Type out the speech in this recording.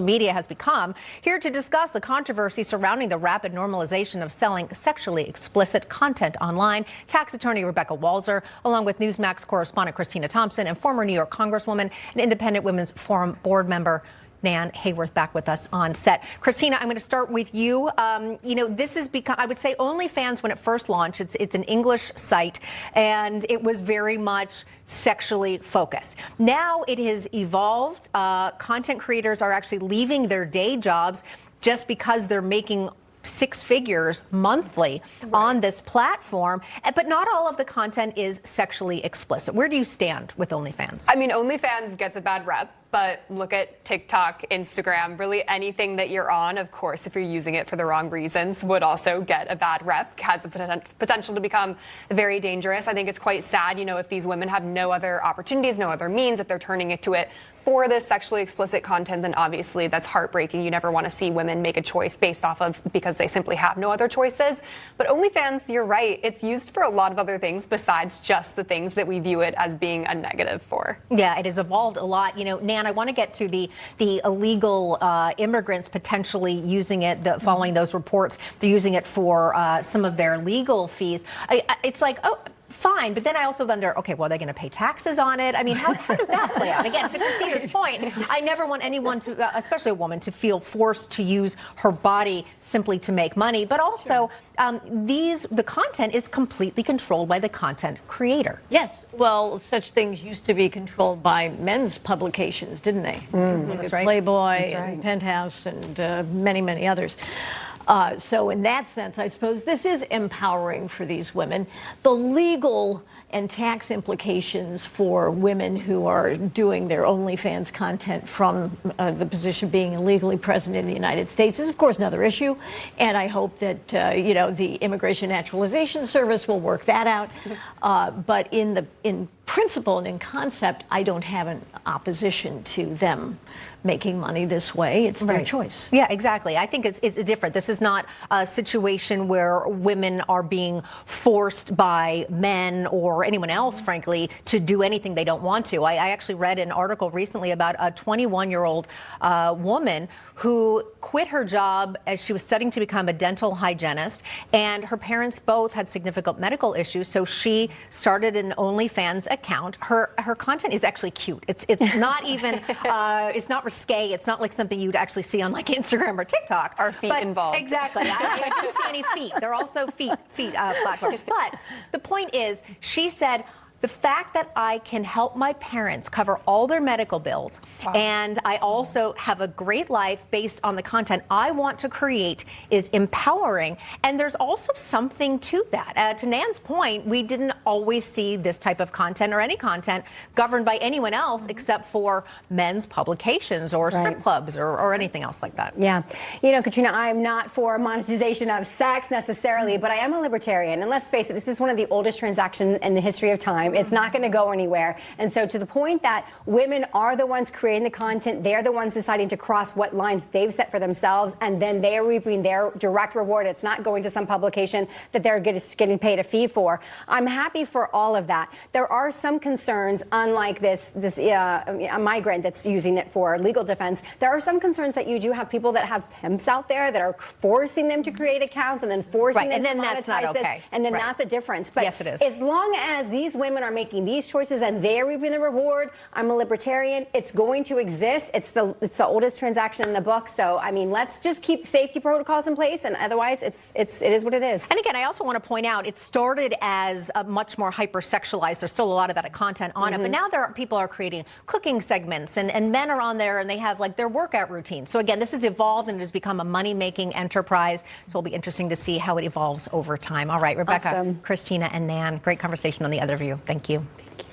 media has become. Here to discuss the controversy surrounding the rapid normalization of selling sexually explicit content online, tax attorney Rebecca Walser, along with Newsmax correspondent Christina Thompson and former New York Congresswoman and Independent Women's Forum board member Nan Hayworth back with us on set. Christina, I'm going to start with you. This has become, I would say, OnlyFans when it first launched. It's an English site, and it was very much sexually focused. Now it has evolved. Content creators are actually leaving their day jobs just because they're making six figures monthly on this platform, but not all of the content is sexually explicit. Where do you stand with OnlyFans? I mean, OnlyFans gets a bad rep, but look at TikTok, Instagram, really anything that you're on, of course, if you're using it for the wrong reasons, would also get a bad rep, has the potential to become very dangerous. I think it's quite sad, if these women have no other opportunities, no other means, if they're turning it to it for this sexually explicit content, then obviously that's heartbreaking. You never want to see women make a choice based off of because they simply have no other choices. But OnlyFans, you're right, it's used for a lot of other things besides just the things that we view it as being a negative for. Yeah, it has evolved a lot. Nan, I want to get to the illegal immigrants potentially using it, following those reports. They're using it for some of their legal fees. It's like, oh, fine, but then I also wonder, okay, well, are they going to pay taxes on it? I mean, how does that play out? Again, to Christina's point, I never want anyone to, especially a woman, to feel forced to use her body simply to make money. But also, the content is completely controlled by the content creator. Yes, well, such things used to be controlled by men's publications, didn't they? That's right. Playboy and Penthouse and many, many others. So in that sense, I suppose this is empowering for these women. The legal and tax implications for women who are doing their OnlyFans content from the position of being illegally present in the United States is, of course, another issue. And I hope that, the Immigration Naturalization Service will work that out. But in principle and in concept, I don't have an opposition to them making money this way. It's their choice. Yeah, exactly. I think it's different. This is not a situation where women are being forced by men or anyone else, frankly, to do anything they don't want to. I actually read an article recently about a 21-year-old woman who quit her job as she was studying to become a dental hygienist, and her parents both had significant medical issues, so she started an OnlyFans account. Her content is actually cute. It's not even it's not risque. It's not like something you'd actually see on like Instagram or TikTok. Are feet involved? Exactly. I didn't see any feet. They're also feet platforms. But the point is, she said, the fact that I can help my parents cover all their medical bills, and I also have a great life based on the content I want to create is empowering. And there's also something to that. To Nan's point, we didn't always see this type of content or any content governed by anyone else except for men's publications or strip clubs or anything else like that. Yeah. Katrina, I'm not for monetization of sex necessarily, but I am a libertarian. And let's face it, this is one of the oldest transactions in the history of time. It's not going to go anywhere. And so to the point that women are the ones creating the content, they're the ones deciding to cross what lines they've set for themselves, and then they're reaping their direct reward. It's not going to some publication that they're getting paid a fee for. I'm happy for all of that. There are some concerns, unlike this migrant that's using it for legal defense. There are some concerns that you do have people that have pimps out there that are forcing them to create accounts and then forcing them to monetize that's not okay. this. And then that's a difference. But yes, it is. As long as these women are making these choices and they're reaping the reward, I'm a libertarian. It's going to exist. It's the oldest transaction in the book. So, I mean, let's just keep safety protocols in place, and otherwise it is what it is. And again, I also want to point out, it started as a much more hyper-sexualized. There's still a lot of that content on it, but now people are creating cooking segments, and men are on there, and they have like their workout routine. So again, this has evolved and it has become a money-making enterprise. So it'll be interesting to see how it evolves over time. All right, Rebecca, Awesome. Christina, and Nan, great conversation on The Other View. Thank you. Thank you.